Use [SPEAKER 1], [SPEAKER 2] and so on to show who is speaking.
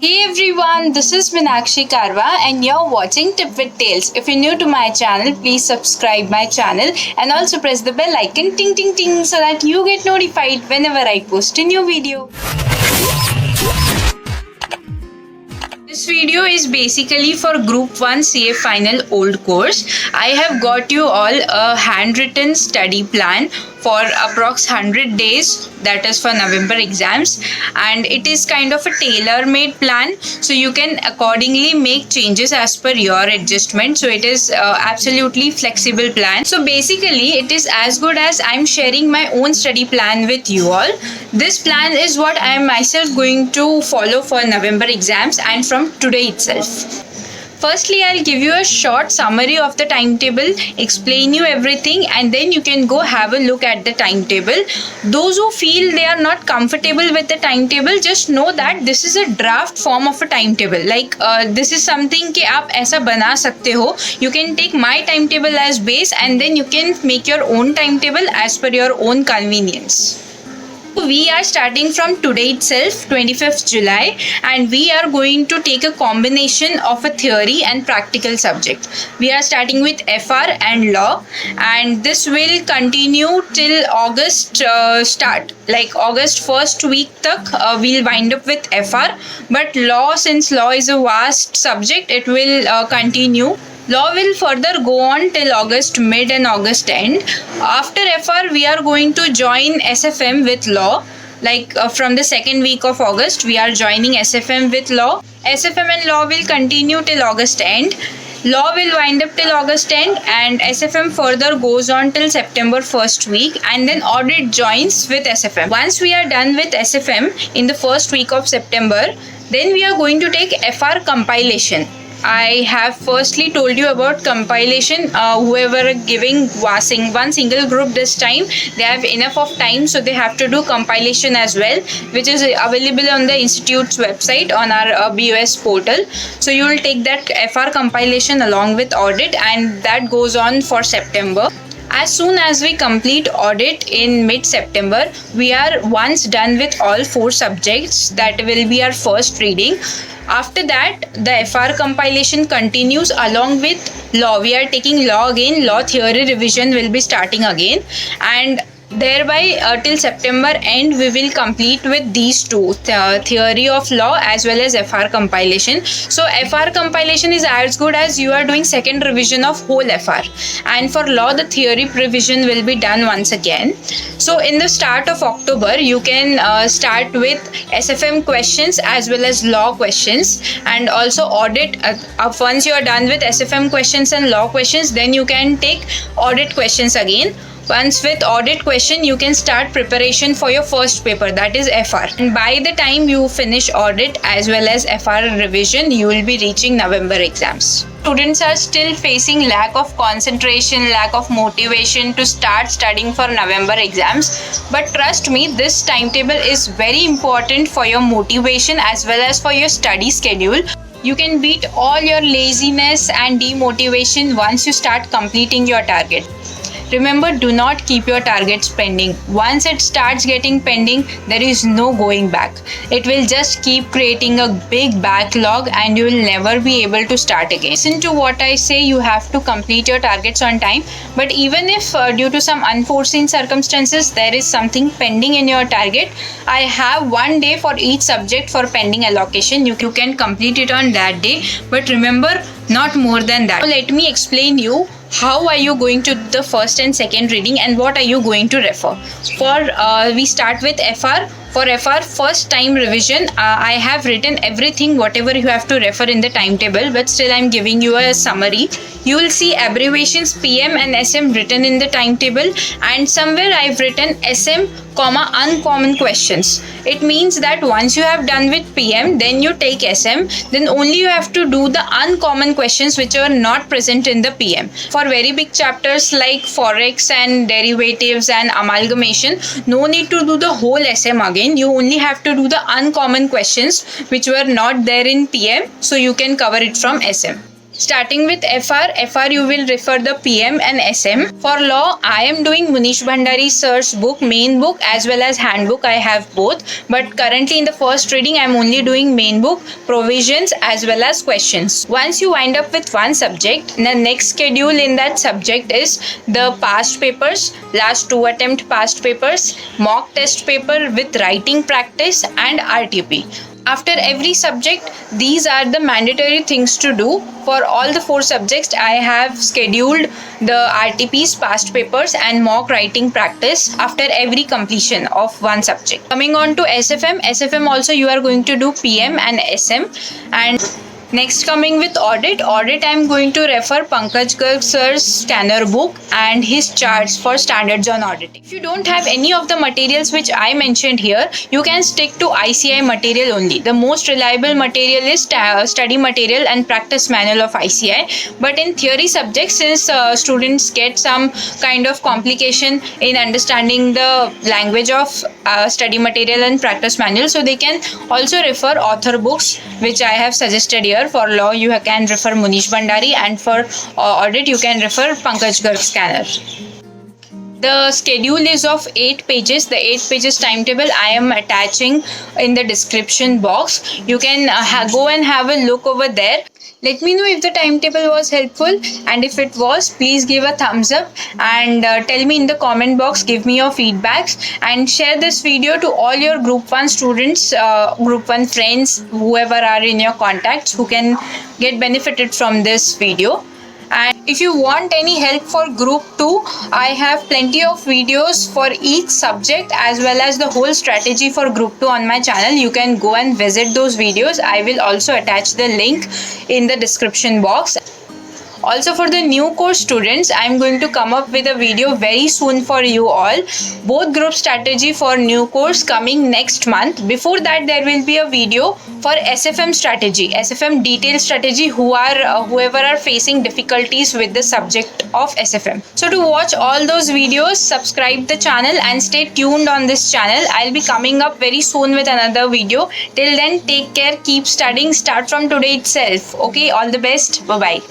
[SPEAKER 1] Hey everyone, this is Minakshi Karwa and you're watching Tip with Tales. If you're new to my channel, please subscribe my channel and also press the bell icon ting ting ting so that you get notified whenever I post a new video. This video is basically for Group 1 CA Final Old Course. I have got you all a handwritten study plan for approx 100 days, that is for November exams, and it is kind of a tailor-made plan, so you can accordingly make changes as per your adjustment. So it is absolutely flexible plan. So basically it is as good as I'm sharing my own study plan with you all. This plan is what I am myself going to follow for November exams and from today itself. Firstly, I'll give you a short summary of the timetable, explain you everything, and then you can go have a look at the timetable. Those who feel they are not comfortable with the timetable, just know that this is a draft form of a timetable. Like this is something कि आप ऐसा बना सकते हो. You can take my timetable as base and then you can make your own timetable as per your own convenience. We are starting from today itself, 25th July, and we are going to take a combination of a theory and practical subject. We are starting with FR and law, and this will continue till August start. Like August first week tak we'll wind up with FR, but law, since law is a vast subject, it will continue. Law will further go on till August mid and August end. After FR, we are going to join SFM with law. Like from the second week of August, we are joining SFM with law. SFM and law will continue till August end. Law will wind up till August end and SFM further goes on till September first week, and then audit joins with SFM. Once we are done with SFM in the first week of September, then we are going to take FR compilation. I have firstly told you about compilation. Whoever giving one single group this time, they have enough of time, so they have to do compilation as well, which is available on the institute's website on our BOS portal. So you will take that FR compilation along with audit, and that goes on for September. As soon as we complete audit in mid-September, we are once done with all 4 subjects. That will be our first reading. After that, the FR compilation continues along with law. We are taking law again. Law theory revision will be starting again, and thereby till September end we will complete with these two, theory of law as well as FR compilation. So FR compilation is as good as you are doing second revision of whole FR, and for law the theory revision will be done once again. So in the start of October you can start with SFM questions as well as law questions, and also audit. Once you are done with SFM questions and law questions, then you can take audit questions again. Once with audit question, you can start preparation for your first paper, that is FR. And by the time you finish audit as well as FR revision, you will be reaching November exams. Students are still facing lack of concentration, lack of motivation to start studying for November exams. But trust me, this timetable is very important for your motivation as well as for your study schedule. You can beat all your laziness and demotivation once you start completing your target. Remember, do not keep your targets pending. Once it starts getting pending, there is no going back. It will just keep creating a big backlog and you will never be able to start again. Listen to what I say, you have to complete your targets on time. But even if due to some unforeseen circumstances, there is something pending in your target, I have 1 day for each subject for pending allocation. You can complete it on that day. But remember, not more than that. So let me explain you how are you going to do the first and second reading and what are you going to refer. We start with FR. For FR first time revision, I have written everything whatever you have to refer in the timetable, but still I'm giving you a summary. You will see abbreviations PM and SM written in the timetable, and somewhere I've written SM, uncommon questions. It means that once you have done with PM, then you take SM, then only you have to do the uncommon questions which are not present in the PM. For very big chapters like Forex and derivatives and amalgamation, no need to do the whole SM again. You only have to do the uncommon questions which were not there in PM, so you can cover it from SM. Starting with FR you will refer the PM and SM. For law, I am doing Munish Bhandari sir's book, main book as well as handbook. I have both, but currently in the first reading I am only doing main book, provisions as well as questions. Once you wind up with one subject, the next schedule in that subject is the past papers, last 2 attempt past papers, mock test paper with writing practice and RTP. After every subject, these are the mandatory things to do. For all the 4 subjects, I have scheduled the RTPs, past papers and mock writing practice after every completion of one subject. Coming on to SFM also you are going to do PM and SM. And next, coming with audit I am going to refer Pankaj Garg sir's scanner book and his charts for standards on auditing. If you don't have any of the materials which I mentioned here, you can stick to ICI material only. The most reliable material is study material and practice manual of ICI. But in theory subjects, since students get some kind of complication in understanding the language of study material and practice manual, so they can also refer author books which I have suggested here. For law, you can refer Munish Bhandari, and for audit, you can refer Pankaj Garg scanner. The schedule is of 8 pages. The 8 pages timetable I am attaching in the description box. You can go and have a look over there. Let me know if the timetable was helpful, and if it was, please give a thumbs up and tell me in the comment box, give me your feedbacks, and share this video to all your group 1 students, group 1 friends, whoever are in your contacts who can get benefited from this video. And if you want any help for group 2, I have plenty of videos for each subject as well as the whole strategy for group 2 on my channel. You can go and visit those videos. I will also attach the link in the description box. Also, for the new course students, I am going to come up with a video very soon for you all. Both group strategy for new course coming next month. Before that, there will be a video for SFM strategy, SFM detailed strategy, whoever are facing difficulties with the subject of SFM. So to watch all those videos, subscribe the channel and stay tuned on this channel. I'll be coming up very soon with another video. Till then, take care, keep studying, start from today itself. Okay, all the best. Bye-bye.